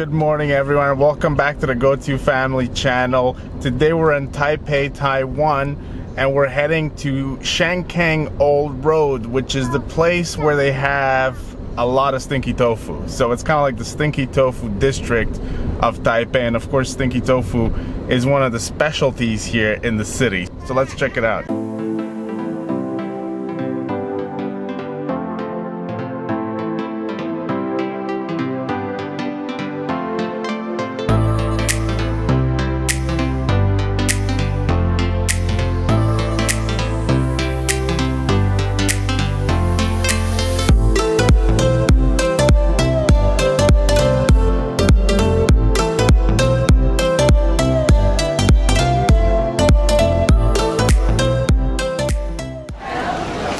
Good morning, everyone. Welcome back to the Go-To Family channel. Today we're in Taipei, Taiwan, and we're heading to Shenkeng Old Road, which is the place where they have a lot of Stinky Tofu. So it's kind of like the Stinky Tofu district of Taipei, and of course Stinky Tofu is one of the specialties here in the city. So let's check it out.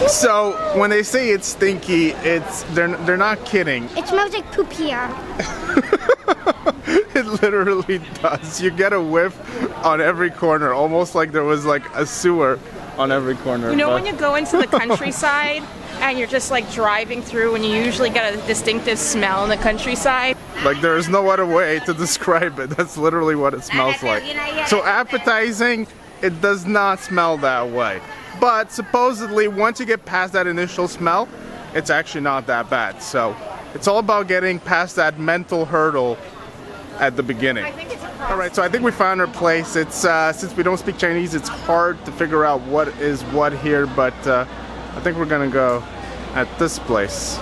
So when they say it's stinky, they're not kidding. It smells like poop here. It literally does. You get a whiff on every corner, almost like there was like a sewer on every corner. You know, when you go into the countryside and you're just like driving through and you usually get a distinctive smell in the countryside? Like there is no other way to describe it. That's literally what it smells like. So appetizing, it does not smell that way. But supposedly, once you get past that initial smell, it's actually not that bad. So it's all about getting past that mental hurdle at the beginning. All right, so I think we found our place. It's since we don't speak Chinese, it's hard to figure out what is what here. But I think we're gonna go at this place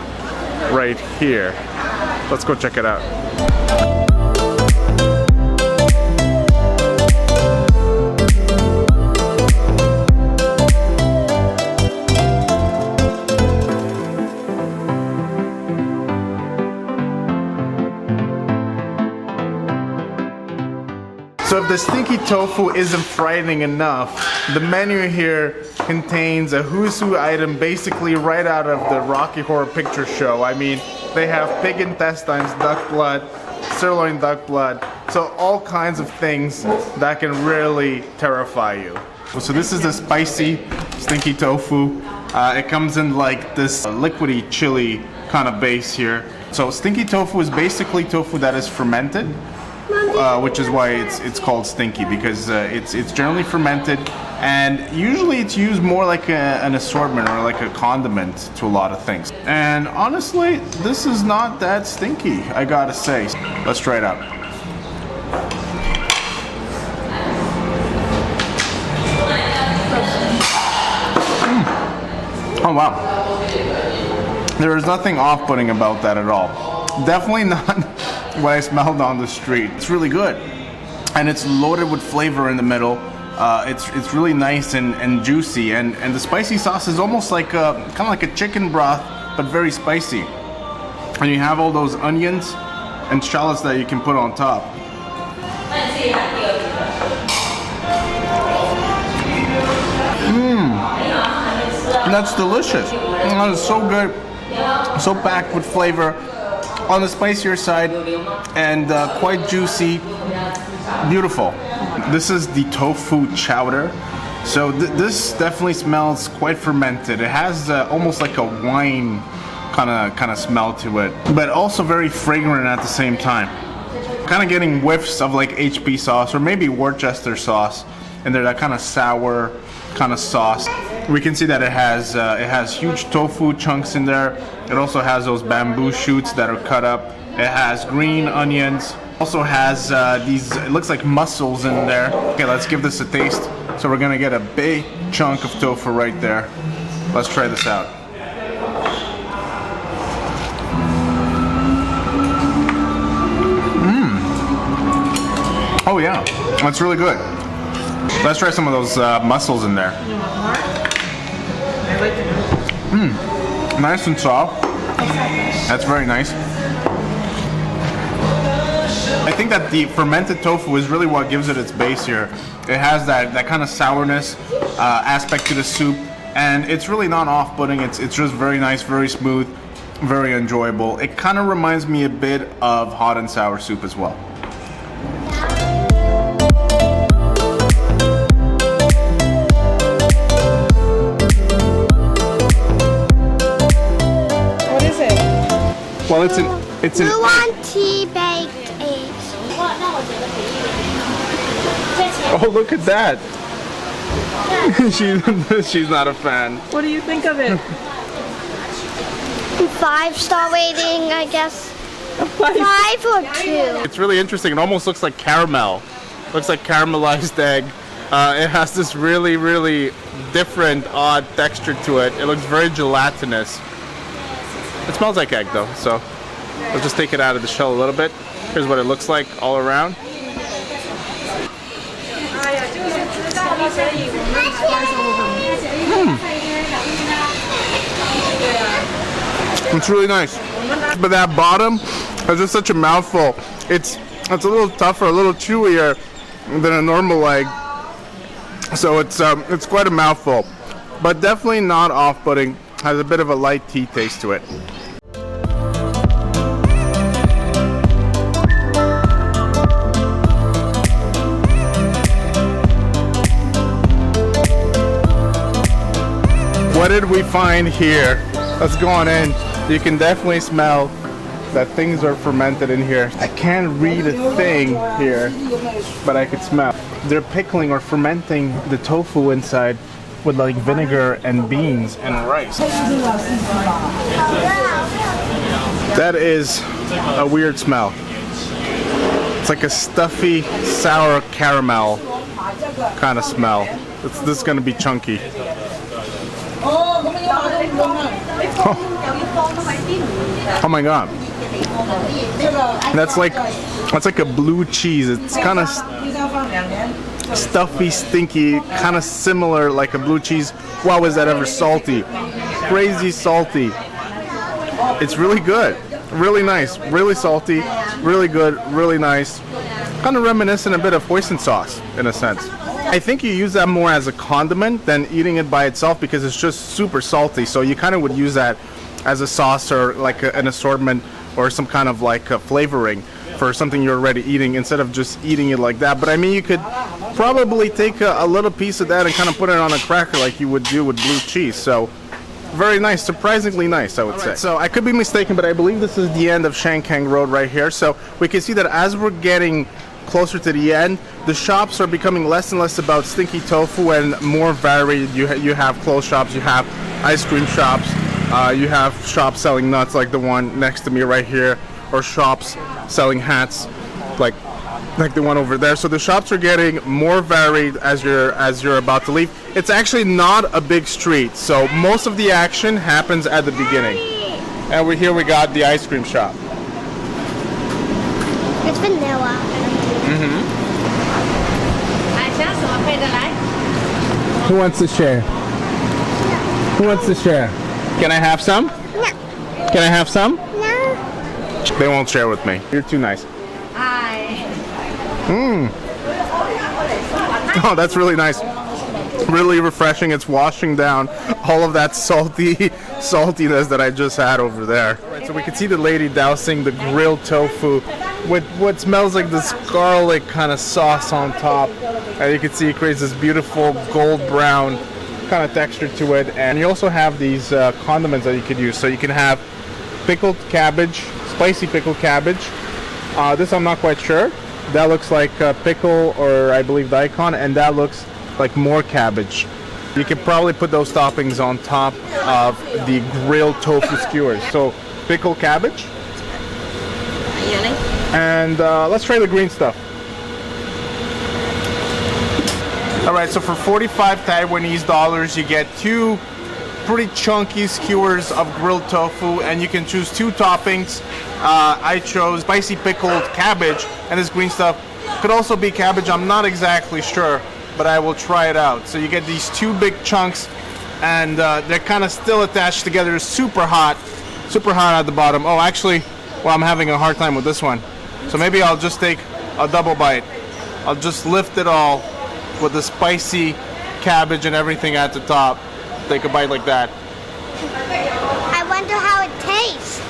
right here. Let's go check it out. So if the Stinky Tofu isn't frightening enough, the menu here contains a who's who item basically right out of the Rocky Horror Picture Show. I mean, they have pig intestines, duck blood, sirloin duck blood, so all kinds of things that can really terrify you. So this is the spicy Stinky Tofu. It comes in like this liquidy chili kind of base here. So Stinky Tofu is basically tofu that is fermented. Which is why it's called stinky, because it's generally fermented, and usually it's used more like an assortment or like a condiment to a lot of things. And honestly, this is not that stinky, I gotta say. Let's try it out. Oh wow. There is nothing off-putting about that at all. Definitely not what I smelled on the street. It's really good, and it's loaded with flavor in the middle. It's really nice and juicy, and the spicy sauce is almost like kind of like a chicken broth, but very spicy. And you have all those onions and shallots that you can put on top. That's delicious. That is so good, so packed with flavor. On the spicier side, and quite juicy, beautiful. This is the tofu chowder. So this definitely smells quite fermented. It has almost like a wine kind of smell to it, but also very fragrant at the same time. Kind of getting whiffs of like HP sauce or maybe Worcester sauce, and they're that kind of sour kind of sauce. We can see that it has huge tofu chunks in there. It also has those bamboo shoots that are cut up. It has green onions. Also has these, it looks like mussels in there. Okay, let's give this a taste. So we're gonna get a big chunk of tofu right there. Let's try this out. Oh yeah, that's really good. Let's try some of those mussels in there. Nice and soft. That's very nice. I think that the fermented tofu is really what gives it its base here. It has that kind of sourness aspect to the soup, and it's really not off-putting. It's just very nice, very smooth, very enjoyable. It kind of reminds me a bit of hot and sour soup as well. What is it? Well, it's an We want tea baked egg. Oh, look at that. She's not a fan. What do you think of it? 5-star rating, I guess. 5 or 2. It's really interesting. It almost looks like caramel. Looks like caramelized egg. It has this really, really different, odd texture to it. It looks very gelatinous. It smells like egg though, so I'll just take it out of the shell a little bit. Here's what it looks like all around. It's really nice, but that bottom is just such a mouthful. It's a little tougher, a little chewier than a normal egg, so it's quite a mouthful, but definitely not off-putting. Has a bit of a light tea taste to it. What did we find here? Let's go on in. You can definitely smell that things are fermented in here. I can't read a thing here, but I could smell. They're pickling or fermenting the tofu inside with like vinegar and beans and rice. That is a weird smell. It's like a stuffy, sour caramel kind of smell. This is gonna be chunky. Oh my god. That's like a blue cheese. It's kind of stuffy, stinky, kind of similar like a blue cheese. Wow, is that ever salty? Crazy salty. It's really good. Really nice. Really salty. Really good. Really nice. Kind of reminiscent a bit of hoisin sauce in a sense. I think you use that more as a condiment than eating it by itself because it's just super salty. So you kind of would use that as a sauce or like an assortment or some kind of like a flavoring for something you're already eating instead of just eating it like that. But I mean, you could probably take a little piece of that and kind of put it on a cracker like you would do with blue cheese. So very nice, surprisingly nice, I would say. So I could be mistaken, but I believe this is the end of Shangkang Road right here. So we can see that as we're getting closer to the end, the shops are becoming less and less about Stinky Tofu and more varied. You have clothes shops, you have ice cream shops, you have shops selling nuts like the one next to me right here, or shops selling hats like the one over there. So the shops are getting more varied as you're about to leave. It's actually not a big street, so most of the action happens at the beginning. And here we got the ice cream shop. It's vanilla. Who wants to share? Who wants to share? Can I have some? No. Can I have some? No. They won't share with me. You're too nice. Oh, that's really nice. Really refreshing. It's washing down all of that saltiness that I just had over there. Right, so we can see the lady dousing the grilled tofu with what smells like this garlic kind of sauce on top. And you can see it creates this beautiful gold brown kind of texture to it. And you also have these condiments that you could use. So you can have pickled cabbage, spicy pickled cabbage. This I'm not quite sure. That looks like pickle or I believe daikon, and that looks like more cabbage. You could probably put those toppings on top of the grilled tofu skewers. So pickled cabbage. And let's try the green stuff. Alright, so for 45 Taiwanese dollars you get 2 pretty chunky skewers of grilled tofu, and you can choose 2 toppings. I chose spicy pickled cabbage, and this green stuff could also be cabbage. I'm not exactly sure, but I will try it out. So you get these 2 big chunks, and they're kind of still attached together. Super hot at the bottom. Oh, actually, well, I'm having a hard time with this one. So maybe I'll just take a double bite. I'll just lift it all with the spicy cabbage and everything at the top. Take a bite like that. I wonder how it tastes.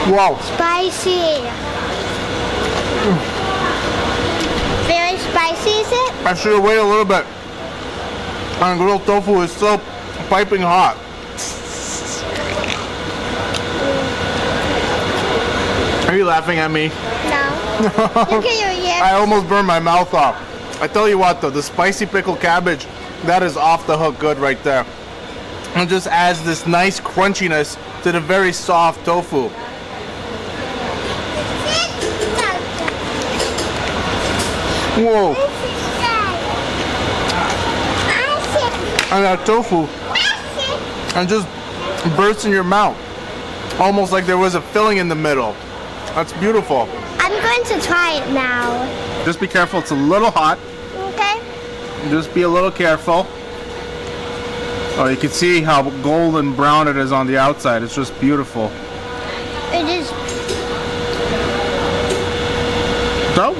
Wow. Spicy. Very spicy, is it? I should have waited a little bit. And grilled tofu is so piping hot. Are you laughing at me? No. Look at your ears. I almost burned my mouth off. I tell you what though, the spicy pickled cabbage, that is off the hook good right there. It just adds this nice crunchiness to the very soft tofu. Whoa. And that tofu, and just bursts in your mouth. Almost like there was a filling in the middle. That's beautiful. I'm going to try it now. Just be careful, it's a little hot. Okay? Just be a little careful. Oh, you can see how golden brown it is on the outside. It's just beautiful. It is. So,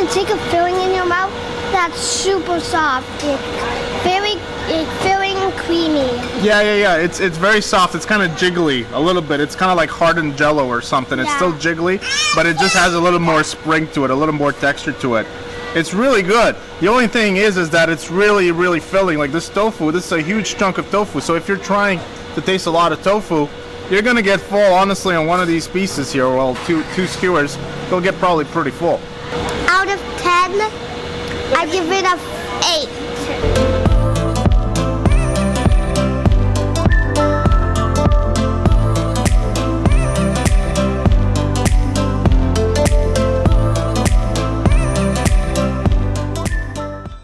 It's like a filling in your mouth that's super soft. It's very creamy. yeah. It's very soft. It's kind of jiggly a little bit. It's kind of like hardened jello or something. It's Yeah. still jiggly, but it just has a little more spring to it, a little more texture to it. It's really good. The only thing is that it's really, really filling. Like this tofu, this is a huge chunk of tofu. So if you're trying to taste a lot of tofu, you're gonna get full. Honestly, on one of these pieces here, well, two skewers, you'll get probably pretty full. Out of 10, I give it a 8.